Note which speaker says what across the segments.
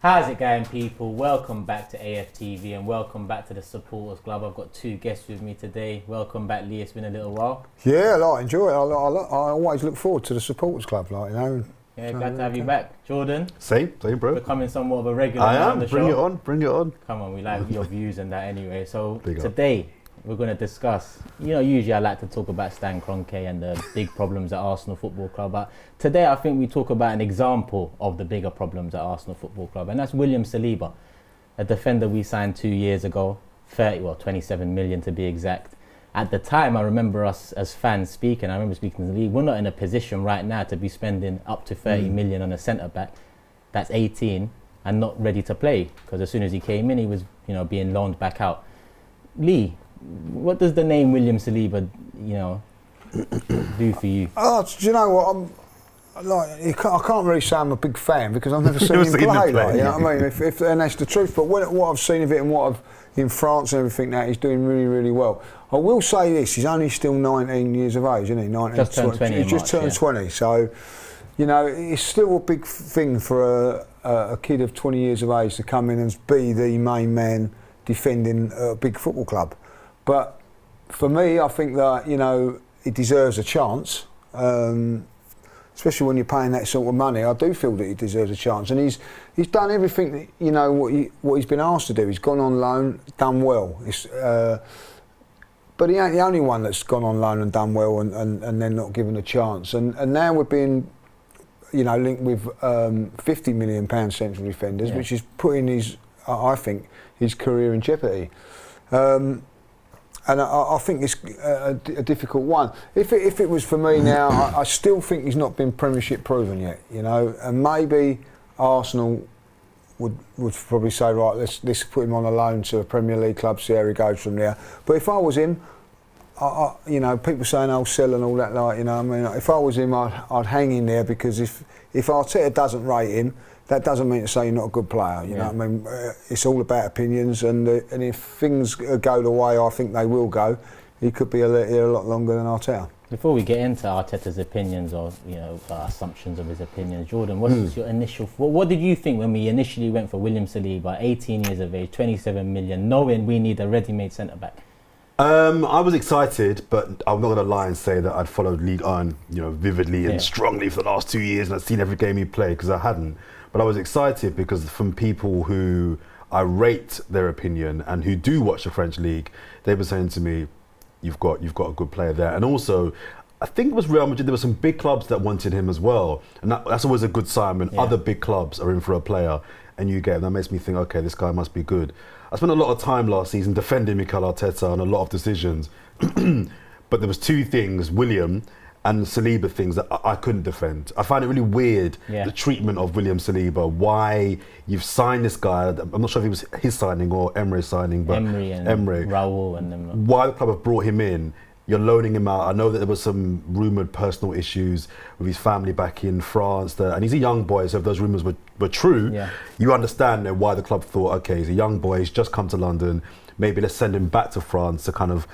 Speaker 1: How's it going, people? Welcome back to AFTV and welcome back to the Supporters Club. I've got two guests with me today. Welcome back, Lee. It's been a little while.
Speaker 2: Yeah, I enjoy it. I always look forward to the Supporters Club,
Speaker 1: Yeah, glad to have you back. Jordan?
Speaker 3: Same, bro.
Speaker 1: Becoming somewhat of a regular
Speaker 3: I
Speaker 1: on
Speaker 3: am.
Speaker 1: the
Speaker 3: Bring
Speaker 1: show.
Speaker 3: it on.
Speaker 1: Come on, we like your views and that anyway. So
Speaker 3: Big up.
Speaker 1: today, we're going to discuss, usually I like to talk about Stan Kroenke and the big problems at Arsenal Football Club, but today I think we talk about an example of the bigger problems at Arsenal Football Club, and that's William Saliba, a defender we signed 2 years ago, 27 million to be exact. At the time, I remember us as fans speaking, I remember speaking to the league, we're not in a position right now to be spending up to 30 million on a centre-back that's 18 and not ready to play, because as soon as he came in, he was being loaned back out. Lee, what does the name William Saliba, do for you?
Speaker 2: Oh, do you know what? I can't really say I'm a big fan because I've never seen him play. You know what I mean? And that's the truth. But what I've seen of it and what I've in France and everything, that he's doing really, really well. I will say this: he's only still 19 years of age, isn't he? 19,
Speaker 1: just turned 20.
Speaker 2: He's just turned 20. So, it's still a big thing for a kid of 20 years of age to come in and be the main man defending a big football club. But for me, I think that he deserves a chance, especially when you're paying that sort of money. I do feel that he deserves a chance, and he's done everything that what he's been asked to do. He's gone on loan, done well. But he ain't the only one that's gone on loan and done well, and then not given a chance. And now we're being linked with £50 million central defenders, which is putting I think his career in jeopardy. And I think it's a difficult one. If it was for me now, I still think he's not been Premiership proven yet, And maybe Arsenal would probably say, right, let's put him on a loan to a Premier League club, see how he goes from there. But if I was him, people saying I'll sell and all that, if I was him, I'd hang in there, because if Arteta doesn't rate him, that doesn't mean to say you're not a good player. You know what I mean? It's all about opinions, and if things go the way I think they will go, he could be here a lot longer than Arteta.
Speaker 1: Before we get into Arteta's opinions or assumptions of his opinions, Jordan, what's your initial? What did you think when we initially went for William Saliba, 18 years of age, 27 million, knowing we need a ready-made centre back?
Speaker 3: I was excited, but I'm not going to lie and say that I'd followed League On, vividly and strongly for the last 2 years, and I'd seen every game he played, because I hadn't. But I was excited because from people who I rate their opinion and who do watch the French league, they were saying to me, "You've got a good player there." And also, I think it was Real Madrid. There were some big clubs that wanted him as well, and that's always a good sign when other big clubs are in for a player and you get him. That makes me think, okay, this guy must be good. I spent a lot of time last season defending Mikel Arteta on a lot of decisions, but there was two things, William and Saliba, things that I couldn't defend. I find it really weird, the treatment of William Saliba, why you've signed this guy. I'm not sure if it was his signing or Emery's signing, but
Speaker 1: Emery and Raul and them.
Speaker 3: Why the club have brought him in, you're loaning him out. I know that there was some rumoured personal issues with his family back in France, and he's a young boy, so if those rumours were true, you understand why the club thought, okay, he's a young boy, he's just come to London, maybe let's send him back to France to kind of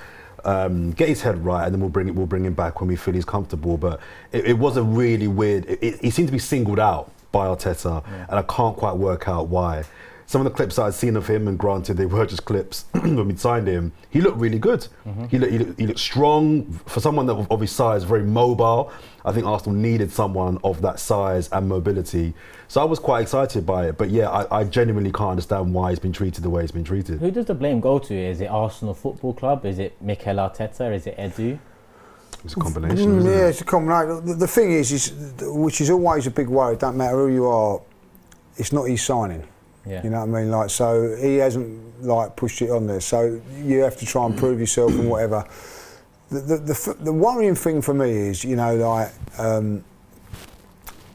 Speaker 3: get his head right, and then we'll bring him back when we feel he's comfortable. But it was a really weird. He seemed to be singled out by Arteta, and I can't quite work out why. Some of the clips that I'd seen of him, and granted they were just clips when we signed him, he looked really good. He looked strong for someone that of his size, very mobile. I think Arsenal needed someone of that size and mobility. So I was quite excited by it. But I genuinely can't understand why he's been treated the way he's been treated.
Speaker 1: Who does the blame go to? Is it Arsenal Football Club? Is it Mikel Arteta? Is it Edu?
Speaker 3: It's a combination, isn't it?
Speaker 2: Yeah, it's a combination. The thing is, which is always a big worry, it doesn't matter who you are, it's not his signing. You know what I mean? So he hasn't pushed it on there. So you have to try and prove yourself and whatever. The worrying thing for me is, and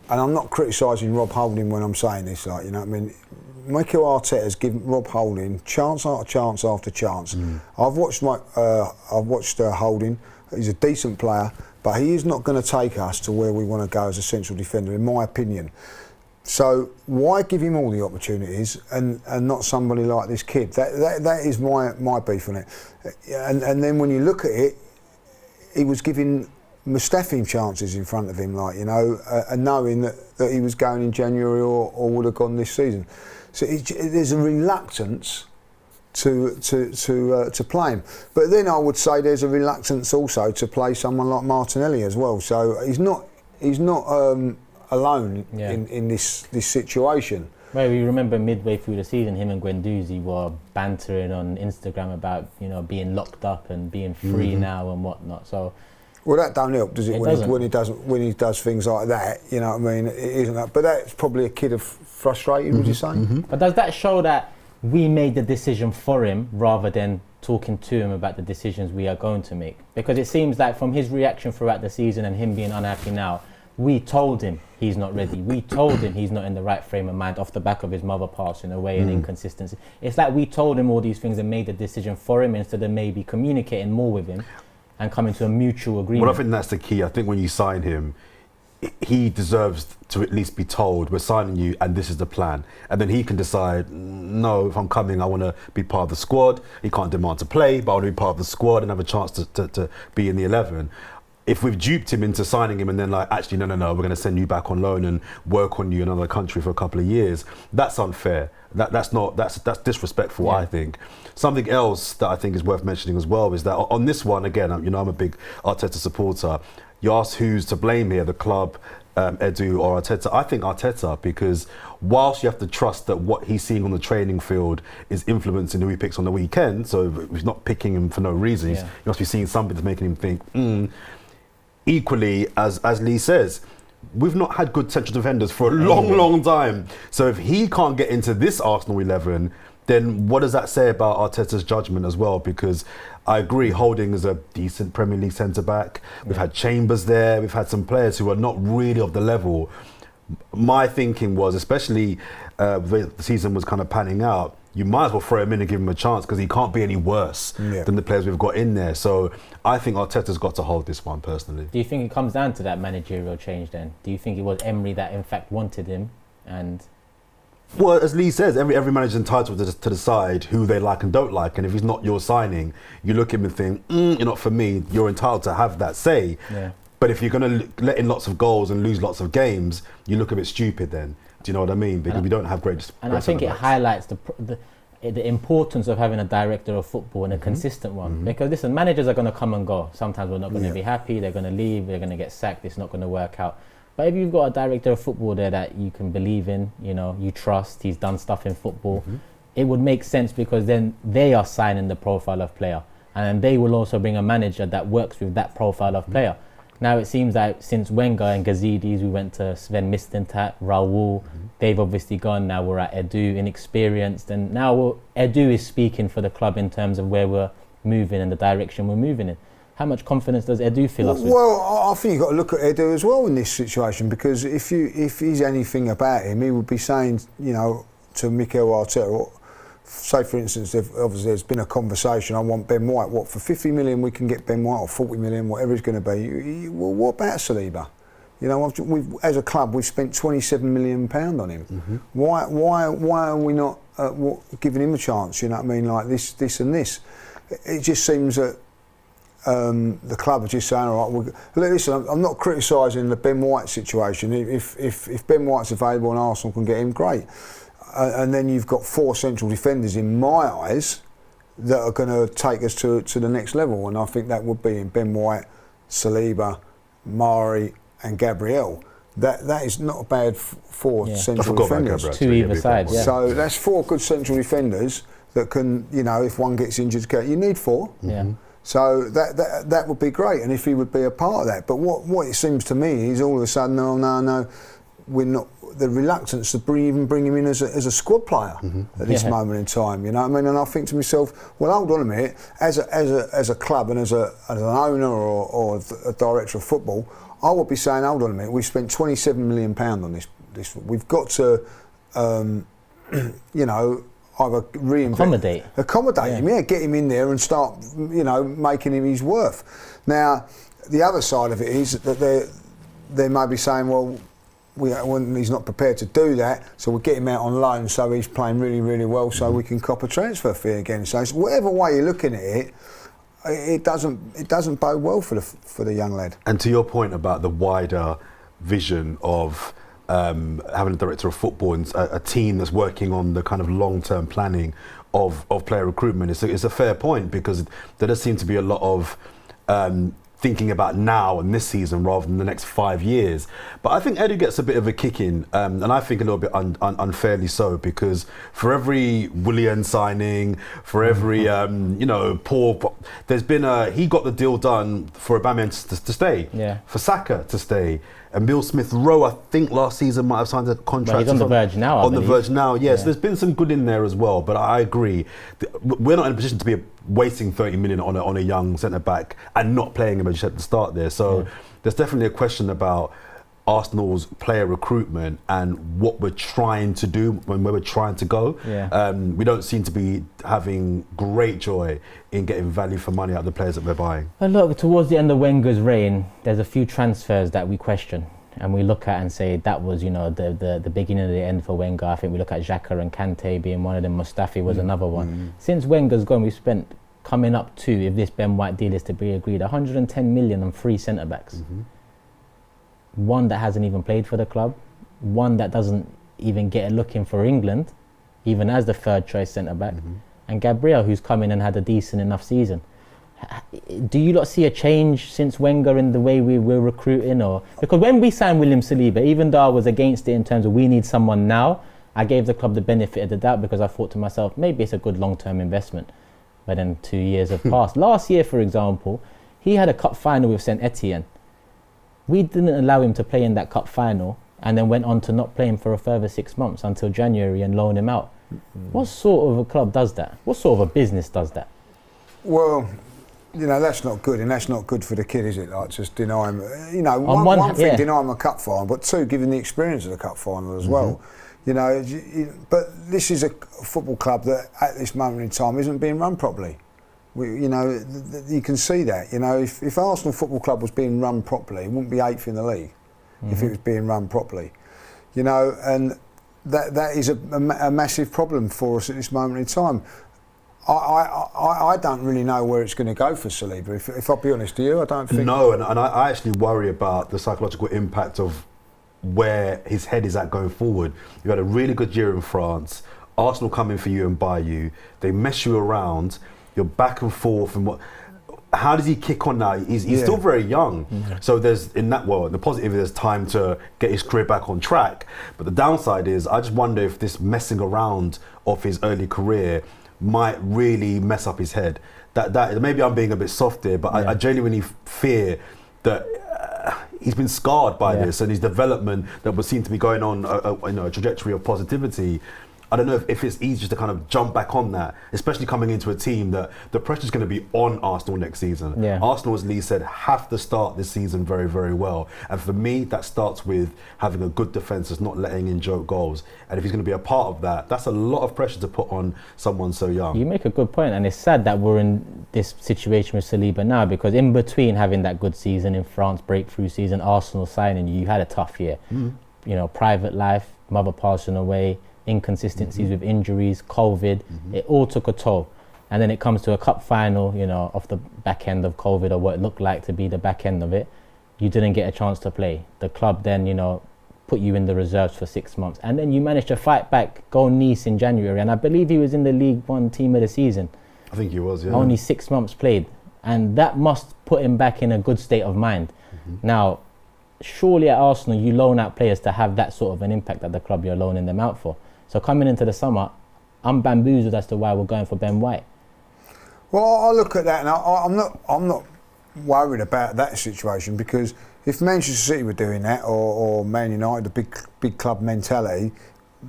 Speaker 2: I'm not criticising Rob Holding when I'm saying this, Mikel Arteta's given Rob Holding chance after chance after chance. I've watched Holding. He's a decent player, but he is not going to take us to where we want to go as a central defender, in my opinion. So why give him all the opportunities and not somebody like this kid? That is my beef on it. And then when you look at it, he was given Mustafi chances in front of him, like, you know, and knowing that he was going in January or would have gone this season. So there's a reluctance to play him. But then I would say there's a reluctance also to play someone like Martinelli as well. So he's not alone in this situation.
Speaker 1: Well, we remember midway through the season, him and Guendouzi were bantering on Instagram about, you know, being locked up and being free now and whatnot. So,
Speaker 2: well, that don't help, does it? When he does things like that, you know what I mean? It isn't that, but that's probably a kid of frustrated. Would you say?
Speaker 1: But does that show that we made the decision for him rather than talking to him about the decisions we are going to make? Because it seems like from his reaction throughout the season and him being unhappy now, we told him he's not ready. We told him he's not in the right frame of mind off the back of his mother passing away and inconsistency. It's like we told him all these things and made the decision for him instead of maybe communicating more with him and coming to a mutual agreement.
Speaker 3: Well, I think that's the key. I think when you sign him, he deserves to at least be told, we're signing you and this is the plan. And then he can decide, no, if I'm coming, I want to be part of the squad. He can't demand to play, but I want to be part of the squad and have a chance to be in the 11. If we've duped him into signing him and then like, actually, no, we're going to send you back on loan and work on you in another country for a couple of years, that's unfair. That's disrespectful, I think. Something else that I think is worth mentioning as well is that on this one, again, you know, I'm a big Arteta supporter. You asked who's to blame here, the club, Edu or Arteta. I think Arteta, because whilst you have to trust that what he's seeing on the training field is influencing who he picks on the weekend, so he's not picking him for no reason, he must be seeing something that's making him think, Equally, as Lee says, we've not had good central defenders for a long time. So if he can't get into this Arsenal 11, then what does that say about Arteta's judgment as well? Because I agree, Holding is a decent Premier League centre-back. We've had Chambers there. We've had some players who are not really of the level. My thinking was, especially the season was kind of panning out, you might as well throw him in and give him a chance because he can't be any worse than the players we've got in there. So I think Arteta's got to hold this one personally.
Speaker 1: Do you think it comes down to that managerial change then? Do you think it was Emery that in fact wanted him? And
Speaker 3: well, as Lee says, every manager's entitled to decide who they like and don't like. And if he's not your signing, you look at him and think, you're not for me. You're entitled to have that say. Yeah. But if you're going to let in lots of goals and lose lots of games, you look a bit stupid then. Do you know what I mean? Because we don't have great.
Speaker 1: And I think it highlights the importance of having a director of football and a consistent one. Because listen, managers are going to come and go. Sometimes we're not going to be happy. They're going to leave. They're going to get sacked. It's not going to work out. But if you've got a director of football there that you can believe in, you know, you trust, he's done stuff in football, it would make sense because then they are signing the profile of player, and they will also bring a manager that works with that profile of player. Now it seems like since Wenger and Gazidis, we went to Sven Mislintat, Raul, they've obviously gone. Now we're at Edu, inexperienced, and now Edu is speaking for the club in terms of where we're moving and the direction we're moving in. How much confidence does Edu fill us with?
Speaker 2: Well, I think you've got to look at Edu as well in this situation, because if he's anything about him, he would be saying, you know, to Mikel Arteta, say for instance, obviously there's been a conversation, I want Ben White, what, for 50 million we can get Ben White, or 40 million, whatever it's going to be. Well, what about Saliba? You know, as a club, we've spent £27 million on him. Why are we not giving him a chance? You know what I mean? Like this and this. It just seems that the club are just saying, all right, listen, I'm not criticising the Ben White situation. If Ben White's available and Arsenal can get him, great. And then you've got 4 central defenders, in my eyes, that are going to take us to the next level. And I think that would be in Ben White, Saliba, Mari and Gabriel. That is not a bad 4 central defenders.
Speaker 1: 2 either side,
Speaker 2: So that's 4 good central defenders that can, you know, if one gets injured, you need 4. So that would be great, and if he would be a part of that. But what it seems to me is all of a sudden, no, we're not. The reluctance to even bring him in as a squad player at this moment in time, you know what I mean? And I think to myself, well, hold on a minute, as a club and as an owner or a director of football, I would be saying, hold on a minute, we've spent £27 million on this. We've got to, you know, either accommodate him, get him in there and start, you know, making him his worth. Now, the other side of it is that they may be saying, well, he's not prepared to do that, so we'll get him out on loan so he's playing really, really well so we can cop a transfer fee again. So it's whatever way you're looking at it, it doesn't bode well for the young lad.
Speaker 3: And to your point about the wider vision of having a director of football and a team that's working on the kind of long-term planning of player recruitment, it's a fair point, because there does seem to be a lot of thinking about now and this season rather than the next 5 years. But I think Edu gets a bit of a kick in, and I think a little bit unfairly so, because for every Willian signing, for every poor, there's been he got the deal done for Aubameyang to stay, for Saka to stay. And Bill Smith-Rowe, I think last season might have signed a contract.
Speaker 1: But he's on the verge now,
Speaker 3: On the verge now, yes. So there's been some good in there as well. But I agree, we're not in a position to be wasting 30 million on a young centre-back and not playing him as you said at the start there. So there's definitely a question about Arsenal's player recruitment and what we're trying to do when we're trying to go. We don't seem to be having great joy in getting value for money out of the players that we're buying.
Speaker 1: But look, towards the end of Wenger's reign, there's a few transfers that we question and we look at and say that was, the beginning of the end for Wenger. I think we look at Xhaka and Kante being one of them. Mustafi was another one. Since Wenger's gone, we've spent coming up to, if this Ben White deal is to be agreed, 110 million on 3 centre-backs. One that hasn't even played for the club, one that doesn't even get a look in for England, even as the third choice centre-back, and Gabriel, who's come in and had a decent enough season. Do you not see a change since Wenger in the way we were recruiting? Or because when we signed William Saliba, even though I was against it in terms of we need someone now, I gave the club the benefit of the doubt because I thought to myself, maybe it's a good long-term investment. But then 2 years have passed. Last year, for example, he had a cup final with St Etienne. We didn't allow him to play in that cup final and then went on to not play him for a further 6 months until January and loan him out. What sort of a club does that? What sort of a business does that?
Speaker 2: Well, that's not good, and that's not good for the kid, is it? Like, just deny him. One thing, deny him a cup final, but two, giving the experience of the cup final as well. But this is a football club that at this moment in time isn't being run properly. You can see that. If Arsenal Football Club was being run properly, it wouldn't be 8th in the league if it was being run properly. And that is a massive problem for us at this moment in time. I don't really know where it's going to go for Saliba. If I'll be honest to you, I don't think.
Speaker 3: No, and I actually worry about the psychological impact of where his head is at going forward. You had a really good year in France. Arsenal come in for you and buy you. They mess you around. You're back and forth, and how does he kick on now? He's still very young, so there's the positive is there's time to get his career back on track. But the downside is, I just wonder if this messing around of his early career might really mess up his head. That maybe I'm being a bit soft there, but I genuinely fear that he's been scarred by this, and his development that would seem to be going on a trajectory of positivity. I don't know if it's easy to kind of jump back on that, especially coming into a team that the pressure's going to be on Arsenal next season. Arsenal, as Lee said, have to start this season very, very well. And for me, that starts with having a good defence that's not letting in joke goals. And if he's going to be a part of that, that's a lot of pressure to put on someone so young.
Speaker 1: You make a good point, and it's sad that we're in this situation with Saliba now, because in between having that good season in France, breakthrough season, Arsenal signing you had a tough year. Private life, mother passing away, inconsistencies with injuries, COVID, it all took a toll. And then it comes to a cup final, off the back end of COVID, or what it looked like to be the back end of it. You didn't get a chance to play. The club then, put you in the reserves for 6 months. And then you managed to fight back, go Nice in January. And I believe he was in the League One team of the season.
Speaker 3: I think he was, yeah.
Speaker 1: Only 6 months played. And that must put him back in a good state of mind. Now, surely at Arsenal, you loan out players to have that sort of an impact at the club you're loaning them out for. So coming into the summer, I'm bamboozled as to why we're going for Ben White.
Speaker 2: Well, I look at that and I'm not worried about that situation, because if Manchester City were doing that, or Man United, the big club mentality,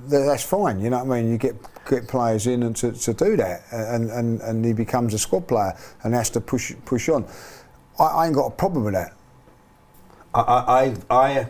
Speaker 2: that's fine. You know what I mean? You get players in and to do that, and he becomes a squad player and has to push on. I ain't got a problem with that.
Speaker 3: I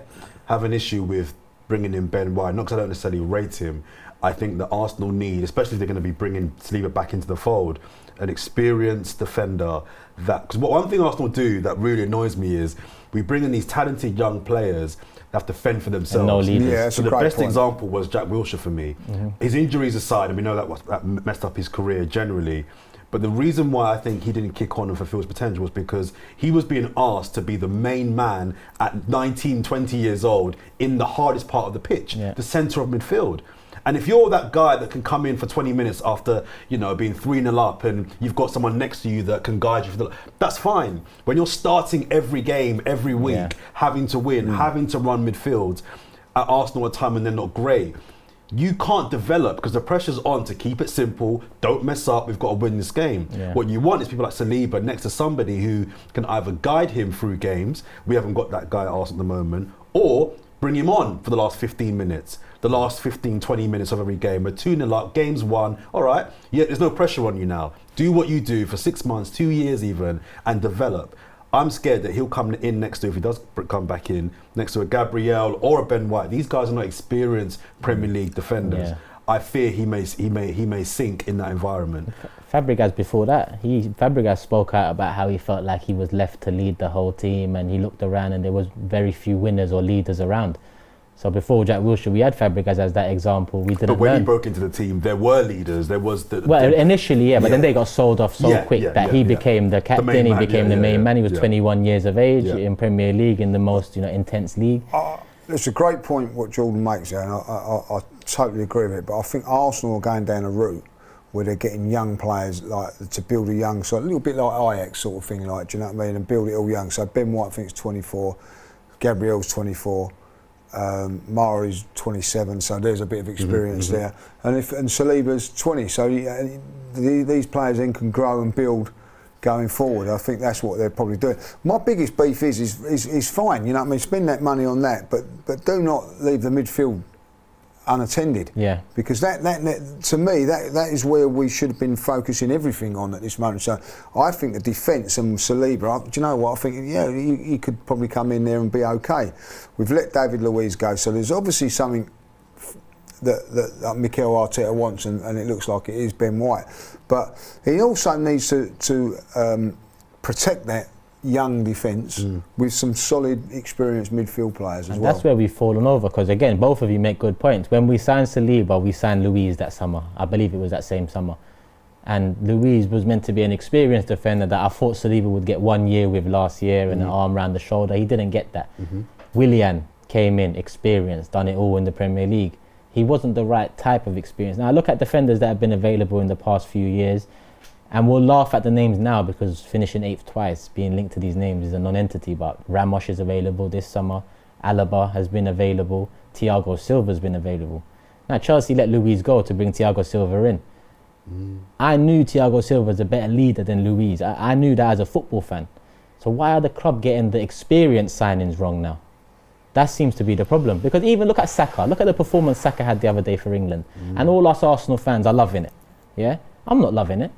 Speaker 3: have an issue with bringing in Ben White, not because I don't necessarily rate him. I think that Arsenal need, especially if they're going to be bringing Saliba back into the fold, an experienced defender. Because one thing Arsenal do that really annoys me is we bring in these talented young players that have to fend for themselves.
Speaker 1: And no leaders.
Speaker 2: Yeah,
Speaker 3: so the best example was Jack Wilshere for me. His injuries aside, and we know that messed up his career generally, But the reason why I think he didn't kick on and fulfill his potential was because he was being asked to be the main man at 19, 20 years old in the hardest part of the pitch, the centre of midfield. And if you're that guy that can come in for 20 minutes after, being 3-0 up and you've got someone next to you that can guide you, that's fine. When you're starting every game, every week, having to win, having to run midfield at Arsenal at a time when they're not great, you can't develop because the pressure's on to keep it simple, don't mess up, we've got to win this game. What you want is people like Saliba next to somebody who can either guide him through games, we haven't got that guy at Arsenal at the moment, or bring him on for the last 15 minutes, the last 15, 20 minutes of every game. We're 2-0 up, game's won, all right, there's no pressure on you now. Do what you do for 6 months, 2 years even, and develop. I'm scared that he'll come in next to, if he does come back in, next to a Gabriel or a Ben White. These guys are not experienced Premier League defenders. I fear he may sink in that environment.
Speaker 1: Fabregas before that, Fabregas spoke out about how he felt like he was left to lead the whole team, and he looked around and there was very few winners or leaders around. So before Jack Wilshere, we had Fabregas as that example. We didn't.
Speaker 3: But when he broke into the team, there were leaders. There was
Speaker 1: initially, but then they got sold off so quick that he became the captain. He became the main man. He was 21 years of age in Premier League, in the most intense league.
Speaker 2: It's a great point what Jordan makes there, and I totally agree with it. But I think Arsenal are going down a route where they're getting young players to build a young side, a little bit like Ajax sort of thing, do you know what I mean? And build it all young. So Ben White, I think, is 24, Gabriel's 24. Mari's 27, so there's a bit of experience there, and Saliba's 20, so these players then can grow and build going forward. I think that's what they're probably doing. My biggest beef is fine, you know what I mean, spend that money on that, but do not leave the midfield unattended. Because that to me that is where we should have been focusing everything on at this moment. So I think the defence and Saliba, do you know what, I think he could probably come in there and be okay. We've let David Luiz go, so there's obviously something that Mikel Arteta wants, and it looks like it is Ben White, but he also needs to protect that young defence with some solid, experienced midfield players as well.
Speaker 1: That's where we've fallen over, because again, both of you make good points. When we signed Saliba, we signed Luiz that summer. I believe it was that same summer. And Luiz was meant to be an experienced defender that I thought Saliba would get 1 year with last year and an arm around the shoulder. He didn't get that. Willian came in, experienced, done it all in the Premier League. He wasn't the right type of experience. Now I look at defenders that have been available in the past few years, and we'll laugh at the names now because finishing 8th twice, being linked to these names is a non-entity, but Ramos is available this summer, Alaba has been available, Thiago Silva's been available. Now Chelsea let Luiz go to bring Thiago Silva in. I knew Thiago Silva was a better leader than Luiz. I knew that as a football fan. So why are the club getting the experience signings wrong now? That seems to be the problem. Because even look at Saka, look at the performance Saka had the other day for England. And all us Arsenal fans are loving it. Yeah? I'm not loving it.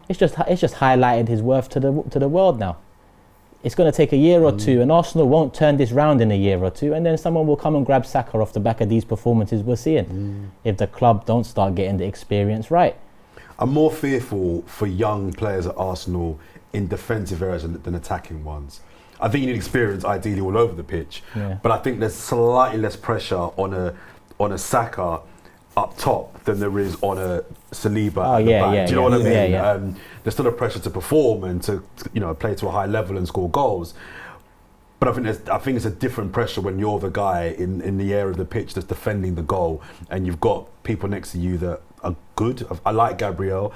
Speaker 1: It's just highlighted his worth to the world now. It's going to take a year or two, and Arsenal won't turn this round in a year or two, and then someone will come and grab Saka off the back of these performances we're seeing. If the club don't start getting the experience right.
Speaker 3: I'm more fearful for young players at Arsenal in defensive areas than attacking ones. I think you need experience ideally all over the pitch, but I think there's slightly less pressure on a Saka up top than there is on a Saliba at the back. Do you know what I mean? There's still a pressure to perform and to play to a high level and score goals. But I think it's a different pressure when you're the guy in the area of the pitch that's defending the goal, and you've got people next to you that are good. I like Gabriel.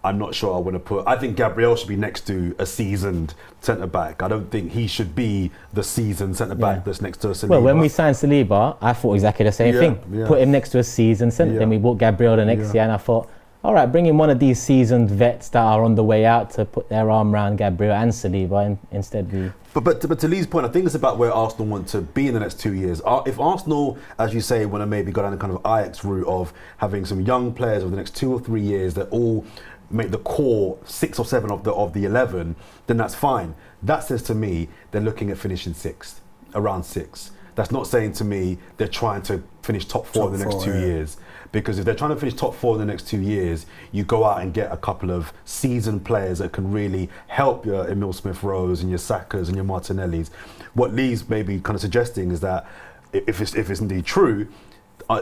Speaker 3: I'm not sure I want to I think Gabriel should be next to a seasoned centre-back. I don't think he should be the seasoned centre-back that's next to a Saliba.
Speaker 1: Well, when we signed Saliba, I thought exactly the same thing. Put him next to a seasoned centre. Then we bought Gabriel the next year, and I thought, all right, bring in one of these seasoned vets that are on the way out to put their arm around Gabriel and Saliba, and instead we...
Speaker 3: But to Lee's point, I think it's about where Arsenal want to be in the next 2 years. If Arsenal, as you say, want to maybe go down the kind of Ajax route of having some young players over the next 2 or 3 years that all make the core 6 or 7 of the 11, then that's fine. That says to me they're looking at finishing 6th, around 6. That's not saying to me they're trying to finish top 4 in the next 2 years. Because if they're trying to finish top 4 in the next 2 years, you go out and get a couple of seasoned players that can really help your Emile Smith-Rowe's and your Sakas and your Martinellis. What Lee's maybe kind of suggesting is that if it's indeed true,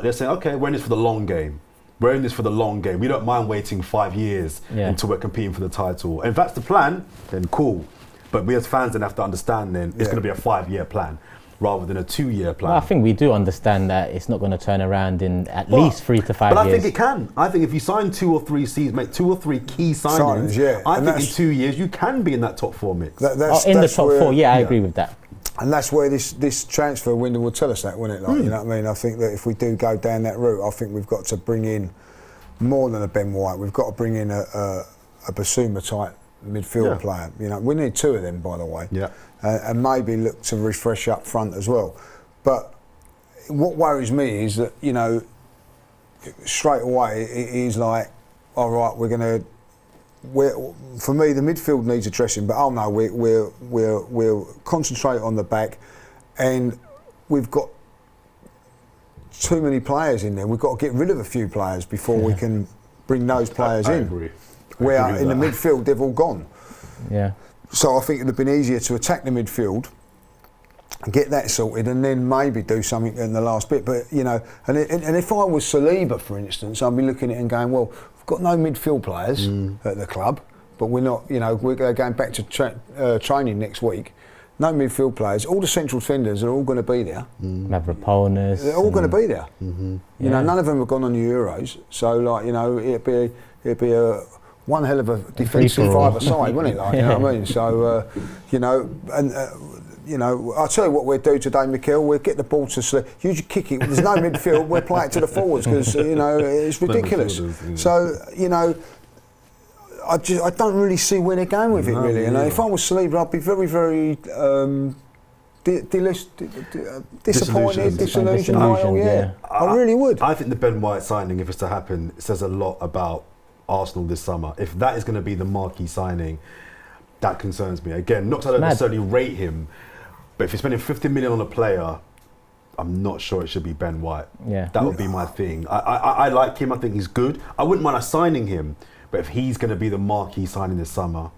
Speaker 3: they're saying, okay, we're in this for the long game. We're in this for the long game. We don't mind waiting 5 years until we're competing for the title. And if that's the plan, then cool. But we as fans then have to understand then it's going to be a 5-year plan rather than a 2-year plan.
Speaker 1: Well, I think we do understand that it's not going to turn around in at least 3 to 5 years.
Speaker 3: But I think it can. I think if you sign 2 or 3 seasons, make 2 or 3 key signings, I think in 2 years you can be in that top 4 mix.
Speaker 1: In the top 4, I agree with that.
Speaker 2: And that's where this transfer window will tell us that, won't it? Like, you know what I mean? I think that if we do go down that route, I think we've got to bring in more than a Ben White. We've got to bring in a Basuma type midfield player. You know, we need 2 of them, by the way.
Speaker 3: Yeah.
Speaker 2: And maybe look to refresh up front as well. But what worries me is that, you know, straight away it is like, all right, for me, the midfield needs addressing, but we'll concentrate on the back, and we've got too many players in there. We've got to get rid of a few players before we can bring those players in.
Speaker 3: I agree.
Speaker 2: Where in the midfield they've all gone.
Speaker 1: Yeah.
Speaker 2: So I think it'd have been easier to attack the midfield, get that sorted, and then maybe do something in the last bit. But you know, and if I was Saliba, for instance, I'd be looking at it and going, well, we've got no midfield players at the club, but we're not. You know, we're going back to training next week. No midfield players. All the central defenders are all going to be there.
Speaker 1: Mavropanos.
Speaker 2: They're all going to be there. You know, none of them have gone on the Euros. So, like, you know, it'd be a one hell of a defensive five-a-side, wouldn't it? Like, you know what I mean? So, you know, and you know, I'll tell you what we'll do today, Mikel. We'll get the ball to Saliba. You just kick it. There's no midfield. We'll play it to the forwards because you know it's ridiculous. So, you know. I don't really see where they're going with it, really. You know, if I was Saliba, I'd be very, very disappointed, disillusioned. I really would.
Speaker 3: I think the Ben White signing, if it's to happen, says a lot about Arsenal this summer. If that is going to be the marquee signing, that concerns me. Again, not that I don't necessarily rate him, but if you're spending 50 million on a player, I'm not sure it should be Ben White.
Speaker 1: Yeah,
Speaker 3: that would be my thing. I like him. I think he's good. I wouldn't mind us signing him. But if he's going to be the marquee signing this summer.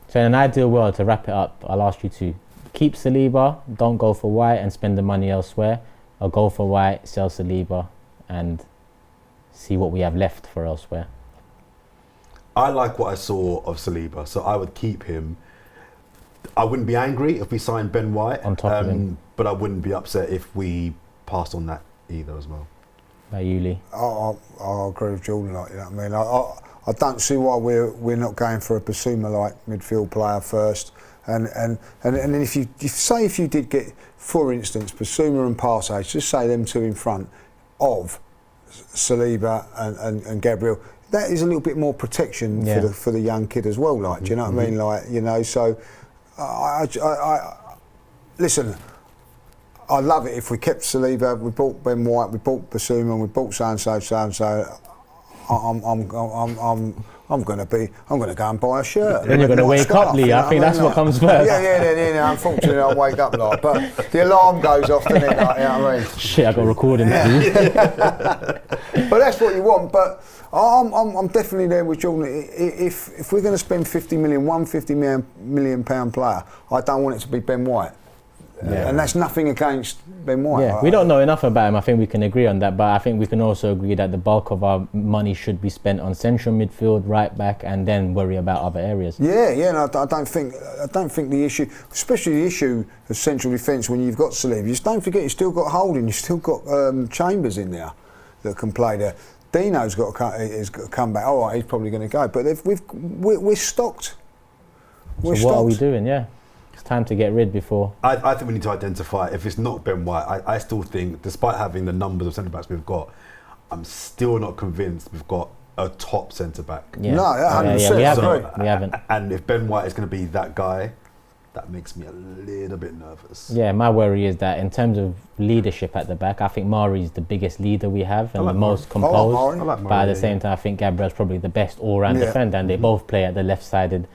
Speaker 1: So in an ideal world, to wrap it up, I'll ask you to keep Saliba, don't go for White and spend the money elsewhere, or go for White, sell Saliba and see what we have left for elsewhere.
Speaker 3: I like what I saw of Saliba, so I would keep him. I wouldn't be angry if we signed Ben White,
Speaker 1: on top of him,
Speaker 3: but I wouldn't be upset if we passed on that either as well.
Speaker 1: By you, Lee?
Speaker 2: I agree with Jordan. Like, you know what I mean? I don't see why we're not going for a Basuma-like midfield player first, and then if you did get, for instance, Basuma and Partey, just say them 2 in front of Saliba and Gabriel. That is a little bit more protection for the young kid as well. Like, do you know what I mean? Like, you know, so listen. I'd love it if we kept Saliba, we bought Ben White, we bought Basuma, and we bought so and so. I'm going to go and buy a shirt.
Speaker 1: Then you're going to wake up, Lee. I think that's what comes first.
Speaker 2: Yeah. Unfortunately, I'll wake up like, but the alarm goes off, doesn't it? Like, you know what I mean?
Speaker 1: Shit, I got recording.
Speaker 2: But that's what you want. But I'm definitely there with Jordan. If we're going to spend 50 million, £150 million player, I don't want it to be Ben White. And that's nothing against Ben White.
Speaker 1: Yeah, we don't know enough about him. I think we can agree on that. But I think we can also agree that the bulk of our money should be spent on central midfield, right back, and then worry about other areas.
Speaker 2: Yeah. No, I don't think the issue, especially the issue of central defence when you've got Saliba. Just don't forget, you've still got Holding, you've still got Chambers in there that can play there. Dino's got to come back. All right, he's probably going to go. But we're stocked.
Speaker 1: So what are we doing? Yeah. Time to get rid before.
Speaker 3: I think we need to identify if it's not Ben White. I still think, despite having the numbers of centre backs we've got, I'm still not convinced we've got a top centre back.
Speaker 1: Yeah.
Speaker 2: No, 100%.
Speaker 1: We haven't.
Speaker 3: And if Ben White is going to be that guy, that makes me a little bit nervous.
Speaker 1: Yeah, my worry is that in terms of leadership at the back, I think Mari is the biggest leader we have and the most composed. But at the same time, I think Gabriel's probably the best all-round defender, and they both play at the left-sided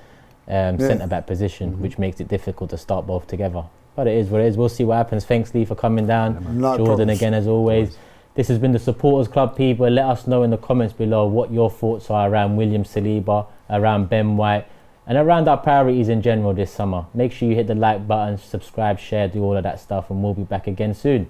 Speaker 1: centre-back position, which makes it difficult to start both together. But it is what it is. We'll see what happens. Thanks, Lee, for coming down. Jordan, problems. Again, as always. This has been the Supporters Club, people. Let us know in the comments below what your thoughts are around William Saliba, around Ben White, and around our priorities in general this summer. Make sure you hit the like button, subscribe, share, do all of that stuff, and we'll be back again soon.